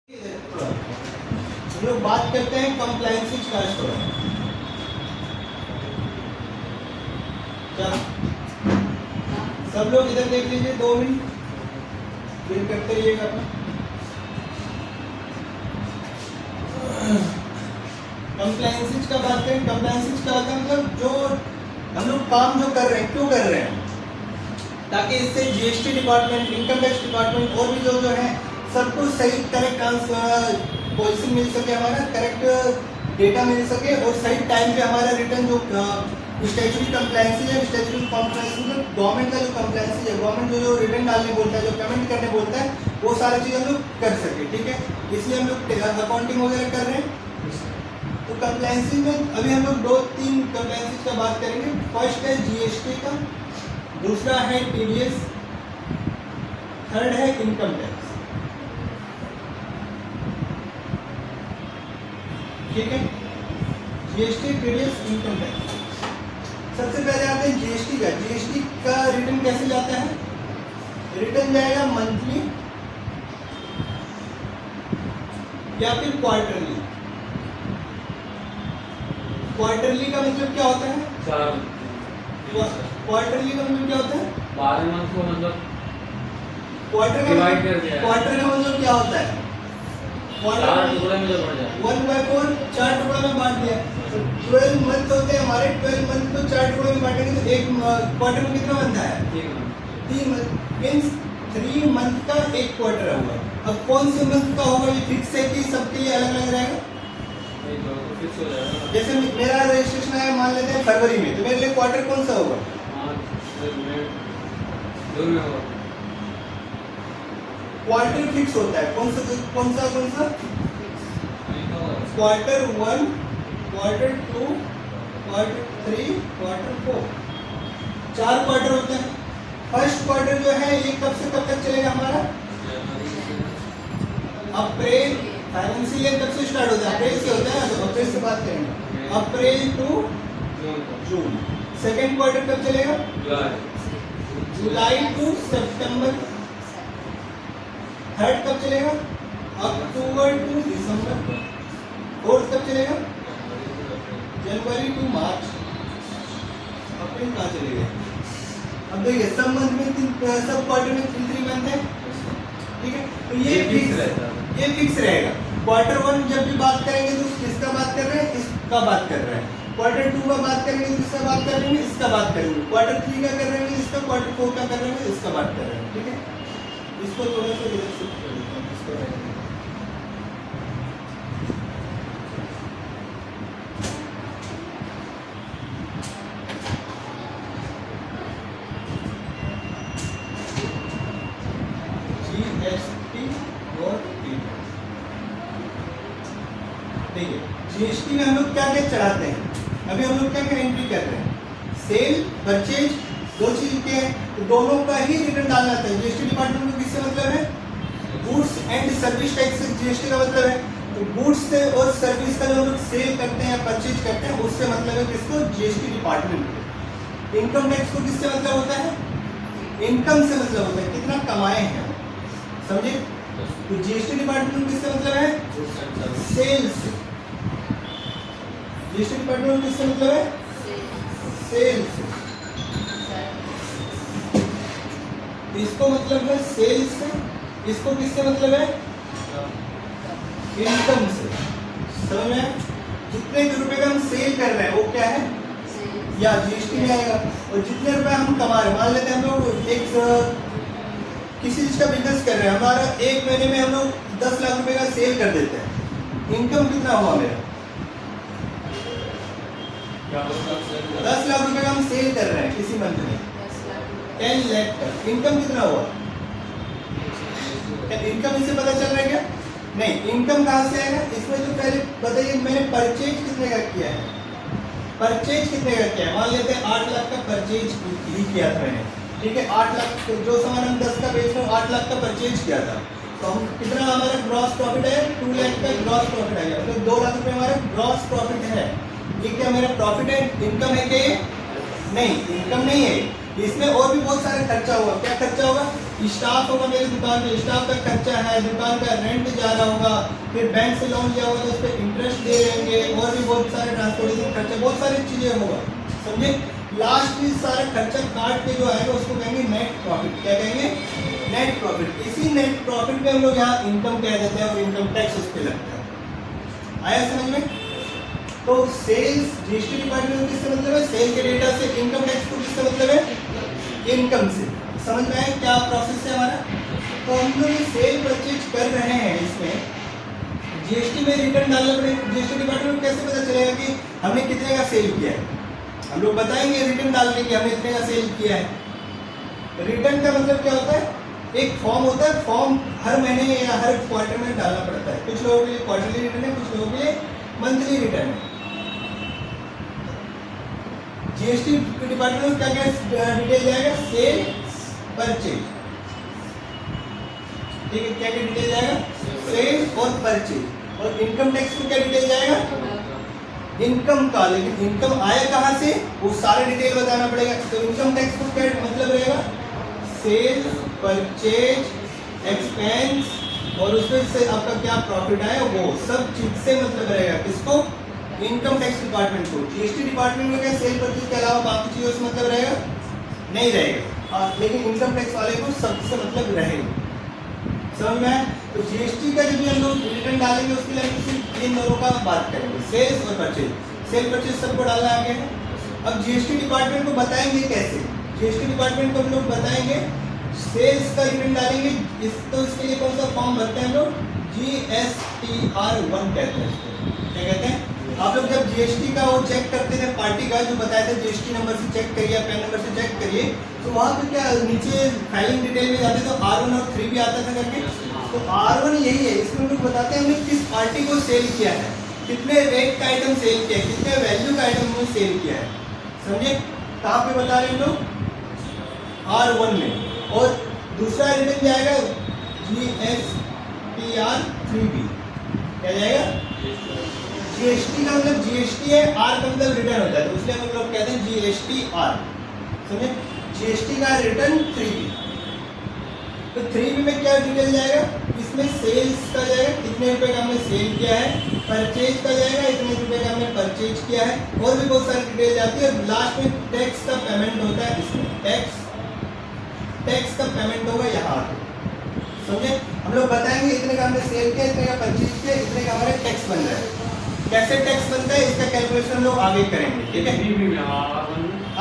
हम लोग बात करते हैं कंप्लायंसेस का स्टोर। क्या सब लोग इधर देख लीजिए 2 मिनट फिर करते रहिएगा अपना। कंप्लायंसेस का बात करें। कंप्लायंसेस का मतलब जो हम लोग काम जो कर रहे हैं क्यों कर रहे हैं, ताकि इससे GST department, income tax department और भी जो है सबको सही करेक्ट पोजीशन मिल सके, हमारा करेक्ट डेटा मिल सके और सही टाइम पे हमारा रिटर्न जो स्टैट्यूटरी कंप्लायंसेस है, स्टैट्यूटरी कंप्लायंस मतलब गवर्नमेंट का जो कंप्लायंसेस है, गवर्नमेंट जो रिटर्न डालने बोलता है, जो पेमेंट करने बोलता है, वो सारी चीज़ हम लोग कर सके। ठीक है, इसलिए हम लोग अकाउंटिंग वगैरह कर रहे हैं। तो कंप्लायंसेस में अभी हम लोग 2-3 कंप्लायंसेस का बात करेंगे। फर्स्ट है जीएसटी का, दूसरा है टीडीएस, थर्ड है इनकम टैक्स। ठीक है, जीएसटी, टीडीएस, इनकम टैक्स। सबसे पहले आते हैं जीएसटी का। जीएसटी का रिटर्न कैसे जाता है? रिटर्न जाएगा मंथली या फिर क्वार्टरली। क्वार्टरली का मतलब क्या होता है? क्वार्टरली का मतलब क्या होता है? 12 मंथ को मतलब क्वार्टर का डिवाइड कर दिया है। क्वार्टर का मतलब क्या होता है? 4 टुकड़े में जब बढ़ जाए 1/4 4 टुकड़ों में बांट दिया। तो 12 मंथ होते हैं हमारे, 12 मंथ को 4 टुकड़ों में बांटेंगे तो एक क्वार्टर में कितना बनता है? 3 मंथ। मीन्स 3 मंथ का एक क्वार्टर हुआ। अब कौन से मंथ का होगा ये फिक्स है कि सबके लिए अलग अलग रहेगा? फिक्स हो जाएगा। जैसे मेरा रजिस्ट्रेशन है मान लेते हैं फरवरी में, तो मेरे लिए क्वार्टर कौन सा होगा? क्वार्टर फिक्स होता है। कौन सा? Quarter 1, quarter 2, quarter 3, quarter 4। 4 quarter होते हैं। फर्स्ट क्वार्टर जो है ये कब से कब तक चलेगा हमारा? अप्रैल। फाइनेंशियल ईयर कब से स्टार्ट होता है? अप्रैल से होता है, तो अप्रैल से बात करेंगे। अप्रैल टू जून। सेकेंड क्वार्टर कब चलेगा? जुलाई टू सितंबर। थर्ड कब चलेगा? अक्टूबर टू दिसंबर। फोर्थ कब चलेगा? जनवरी टू मार्च। अप्रैल कहाँ चलेगा? अब देखिए सब मंथ में सब क्वार्टर में 3 मंथ है। ठीक है, तो ये फिक्स रहेगा। क्वार्टर 1 जब भी बात करेंगे तो किसका बात कर रहे हैं? इसका बात कर रहे हैं। क्वार्टर 2 का बात करेंगे तो इसका बात कर रहे हैं, इसका बात करेंगे। क्वार्टर 3 का कर रहे हैं इसका, क्वार्टर 4 का कर रहे हैं इसका बात कर रहे हैं। ठीक है, इसको थोड़ा सा व्यवस्थित कर देता हूं, इसको रहने दें। जीएसटी और टीडीएस। देखिए जीएसटी में हम लोग क्या क्या चढ़ाते हैं, अभी हम लोग क्या क्या एंट्री कर रहे हैं? सेल, परचेज, 2 चीज के हैं, तो दोनों का ही रिटर्न डालना था। जीएसटी डिपार्टमेंट को किससे मतलब है? गुड्स एंड सर्विस टैक्स से जीएसटी का मतलब है। तो गुड्स से और सर्विस का जो हम लोग सेल करते हैं, परचेज करते हैं, उससे मतलब है किसको? जीएसटी डिपार्टमेंट को। इनकम टैक्स को किससे मतलब होता है? इनकम से मतलब होता है कितना कमाए हैं, समझे? तो जीएसटी डिपार्टमेंट किससे मतलब है? सेल्स। जीएसटी डिपार्टमेंट किससे मतलब है? सेल्स। इसको मतलब है सेल्स से, इसको किससे मतलब है? इनकम से। समझ में? जितने भी रुपए का हम सेल कर रहे हैं वो क्या है? या जीएसटी में आएगा। और जितने रुपए हम कमा रहे हैं, मान लेते हैं हम लोग एक किसी चीज का बिजनेस कर रहे हैं, हमारा एक महीने में हम लोग 10 लाख रुपए का सेल कर देते हैं। इनकम कितना हुआ मेरा? 10 लाख रुपए का हम सेल कर रहे हैं किसी मंथ में, 10 लाख का। इनकम कितना हुआ? इनकम इससे पता चल रहा है क्या? नहीं। इनकम कहाँ से आएगा? इसमें तो पहले बताइए मैंने परचेज कितने का किया है? परचेज कितने का किया है? मान लेते हैं 8 लाख का परचेज ही किया था मैंने। ठीक है, 8 लाख जो सामान हम 10 का बेच रहे हैं, 8 लाख का परचेज किया था। तो हम कितना हमारा ग्रॉस प्रॉफिट है? 2 लाख का ग्रॉस प्रॉफिट आ गया। मतलब 2 लाख रुपए हमारा ग्रॉस प्रॉफिट है। ये क्या मेरा प्रॉफिट है? इनकम है क्या ये? नहीं, इनकम नहीं है। इसमें और भी बहुत सारे खर्चा होगा। क्या खर्चा होगा? स्टाफ होगा मेरी दुकान पे, स्टाफ का खर्चा है, दुकान का रेंट जा रहा होगा, फिर बैंक से लोन लिया होगा तो उस पर इंटरेस्ट दे रहेंगे, और भी बहुत सारे ट्रांसपोर्टेशन खर्चा, बहुत सारी चीज़ें होगा, समझे। लास्ट में सारा खर्चा काट के जो आएगा उसको कहेंगे नेट प्रॉफिट। क्या कहेंगे? Net profit. इसी नेट प्रॉफिट पे हम लोग यहाँ इनकम कह देते हैं और इनकम टैक्स उस पर लगता है। आया समझ में? तो सेल्स जीएसटी डिपार्टमेंट को किससे मतलब है? सेल के डेटा से। इनकम टैक्स को किससे मतलब है? इनकम से। समझ में आया क्या प्रोसेस है हमारा? तो हम लोग ये सेल परचेज कर रहे हैं, इसमें जीएसटी में रिटर्न डालना पड़ेगा। जीएसटी डिपार्टमेंट को कैसे पता चलेगा कि हमने कितने का सेल किया है? हम लोग बताएंगे रिटर्न डालने की हमने इतने का सेल किया है। रिटर्न का मतलब क्या होता है? एक फॉर्म होता है, फॉर्म हर महीने या हर क्वार्टर में डालना पड़ता है। कुछ लोगों के लिए क्वार्टरली रिटर्न है, कुछ लोगों के लिए मंथली रिटर्न है। जीएसटी डिपार्टमेंट में क्या क्या डिटेल जाएगा? सेल परचेज, ठीक है। क्या क्या डिटेल जाएगा? सेल और परचेज। और इनकम टैक्स को क्या डिटेल जाएगा? इनकम का। लेकिन इनकम आया कहाँ से वो सारे डिटेल बताना पड़ेगा। तो इनकम टैक्स को क्या मतलब रहेगा? सेल, परचेज, एक्सपेंस और उसमें से आपका क्या प्रॉफिट आया वो सब चीज से मतलब रहेगा। किसको? इनकम टैक्स डिपार्टमेंट को। जीएसटी डिपार्टमेंट में क्या सेल परचेज के अलावा बाकी चीजों से मतलब रहेगा? नहीं रहेगा। लेकिन इनकम टैक्स वाले को सबसे मतलब रहेगा। समझ में आया? तो जीएसटी का जब हम लोग रिटर्न डालेंगे उसके लिए हम सिर्फ इन दोनों का बात करेंगे, सेल्स और परचेज। सेल परचेज सबको डालना आगे है। अब जीएसटी डिपार्टमेंट को बताएंगे कैसे? जीएसटी डिपार्टमेंट को हम लोग बताएंगे सेल्स का रिटर्न डालेंगे। तो इसके लिए कौन सा फॉर्म भरते हैं हम लोग? GSTR1 कहते हैं इसको। क्या कहते हैं? आप लोग जब जीएसटी का वो चेक करते थे, पार्टी का जो बताया था जीएसटी नंबर से चेक करिए, पैन नंबर से चेक करिए, तो वहाँ पे क्या नीचे फाइलिंग डिटेल में जाते तो R1 और 3 भी आता था करके। तो R1 यही है, इसमें हम लोग बताते हैं हमने किस पार्टी को सेल किया है, कितने रेट का आइटम सेल किया है, कितने वैल्यू का आइटम हमने सेल किया है। समझे? कहाँ पे बता रहे हैं हम लोग? R1 में। और दूसरा रिटर्न जाएगा GSTR3B। क्या जाएगा? जीएसटी का मतलब जीएसटी है, आर का मतलब रिटर्न होता है, तो इसलिए हम लोग कहते हैं GSTR। समझे? जीएसटी का रिटर्न 3B। तो 3B में क्या डिटेल जाएगा? इसमें सेल्स का जाएगा, कितने रुपए का हमने सेल किया है, परचेज का जाएगा, इतने रुपए का हमने परचेज किया है, और भी बहुत सारी डिटेल जाती है। और लास्ट में टैक्स का पेमेंट होता है इसमें। टैक्स का पेमेंट होगा यहाँ पे। समझे? हम लोग बताएंगे इतने का हमने सेल किया, इतने का परचेज किया, इतने का हमारे टैक्स बन रहा है। कैसे टैक्स बनता है इसका कैलकुलेशन हम लोग आगे करेंगे, ठीक है।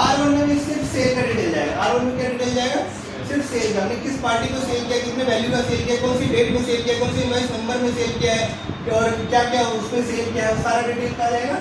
R1 में भी सिर्फ सेल का डिटेल जाएगा। R1 में क्या डिटेल जाएगा? सिर्फ सेल का। हमने किस पार्टी को सेल किया, कितने वैल्यू का सेल किया, कौन सी डेट में सेल किया, कौन सी इनवॉइस नंबर में सेल किया है, और क्या क्या उसमें सेल किया है, सारा डिटेल आ जाएगा।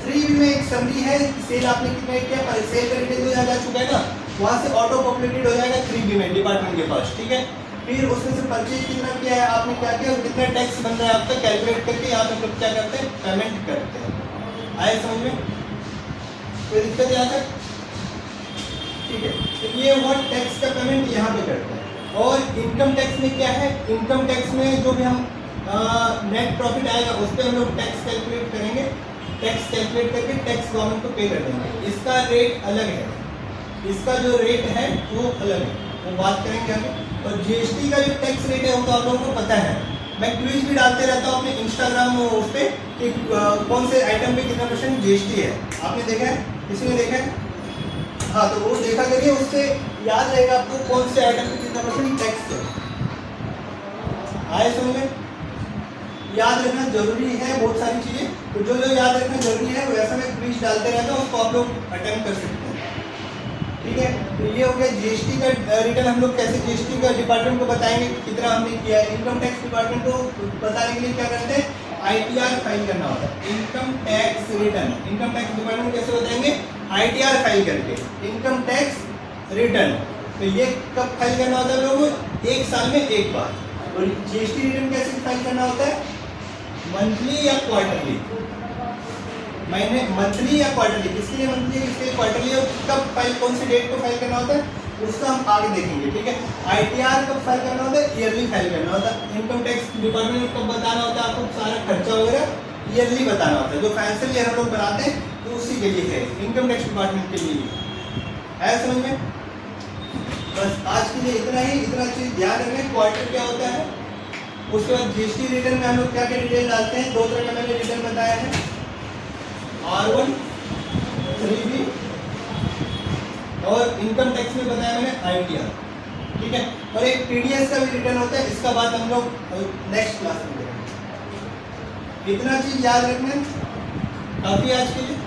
3B में एक समरी है, सेल आपने कितना किया, पर सेल का डिटेल तो जा चुका है ना, वहाँ से ऑटो पॉपुलेटेड हो जाएगा 3B में डिपार्टमेंट के पास, ठीक है। फिर उसमें से परचेज कितना किया है आपने, क्या किया, कितना टैक्स बन रहा है आपका, कैलकुलेट करके यहाँ पे क्या करते हैं, पेमेंट करते हैं। आए समझ में? कोई दिक्कत यहाँ तक? ठीक है। तो ये हुआ टैक्स का पेमेंट यहाँ पे करते हैं। और इनकम टैक्स में क्या है? इनकम टैक्स में जो भी हम नेट प्रॉफिट आएगा उस पर हम लोग टैक्स कैलकुलेट करेंगे। टैक्स कैलकुलेट करके टैक्स गवर्नमेंट को पे कर देंगे। इसका रेट अलग है, इसका जो रेट है वो अलग है, वो बात करेंगे आगे। और जीएसटी का जो टैक्स रेट है वो तो आप लोगों को पता है। मैं क्विज भी डालते रहता हूँ अपने इंस्टाग्राम उस पर कि कौन से आइटम पे कितना % जीएसटी है। आपने देखा है? किसी ने देखा है? हाँ, तो वो देखा करिए, उससे याद रहेगा आपको कौन से आइटम पे कितना % टैक्स है। आए समझ में? याद रखना जरूरी है बहुत सारी चीज़ें, तो जो जो याद रखना जरूरी है वैसा मैं क्विज डालते रहता हूँ, उसको आप लोग अटेम्प्ट कर सकते हैं, ठीक है। तो ये हो गया जीएसटी का रिटर्न। हम लोग कैसे जीएसटी का डिपार्टमेंट को बताएंगे कितना हमने किया है। इनकम टैक्स डिपार्टमेंट को बताने के लिए क्या करते हैं? ITR फाइल करना होता है, income tax return. Income tax department कैसे बताएंगे? ITR फाइल करके, इनकम टैक्स रिटर्न। तो ये कब फाइल करना होता है लोगों को? 1 साल में एक बार। और जीएसटी रिटर्न कैसे फाइल करना होता है? मंथली या क्वार्टरली? महीने मंथली या क्वार्टरली? किसके लिए मंथली, किसके लिए क्वार्टरली, और कब फाइल, कौन सी डेट को फाइल करना होता है उसका हम आगे देखेंगे, ठीक है। ITR कब फाइल करना होता है? ईयरली फाइल करना होता है। इनकम टैक्स डिपार्टमेंट को कब बताना होता है आपको? सारा खर्चा वगैरह ईयरली बताना होता है। जो फाइनेंशियल ईयर हम लोग बनाते हैं तो उसी के लिए है, इनकम टैक्स डिपार्टमेंट के लिए है। समझ में? बस आज के लिए इतना ही, इतना चीज ध्यान रखें। क्वार्टर क्या होता है, उसके बाद जीएसटी रिटर्न में हम लोग क्या क्या डिटेल डालते हैं, 2 तरह का मैंने रिटर्न बताया है, R1, 3B और इनकम टैक्स में बताया मैंने ITR, ठीक है। और एक TDS का भी रिटर्न होता है, इसका बात हम लोग नेक्स्ट क्लास में करेंगे। इतना चीज याद रखना है काफी आज के लिए।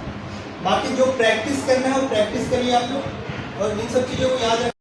बाकी जो प्रैक्टिस करना है वो प्रैक्टिस करिए आप लोग, और इन सब चीजों को याद रखें।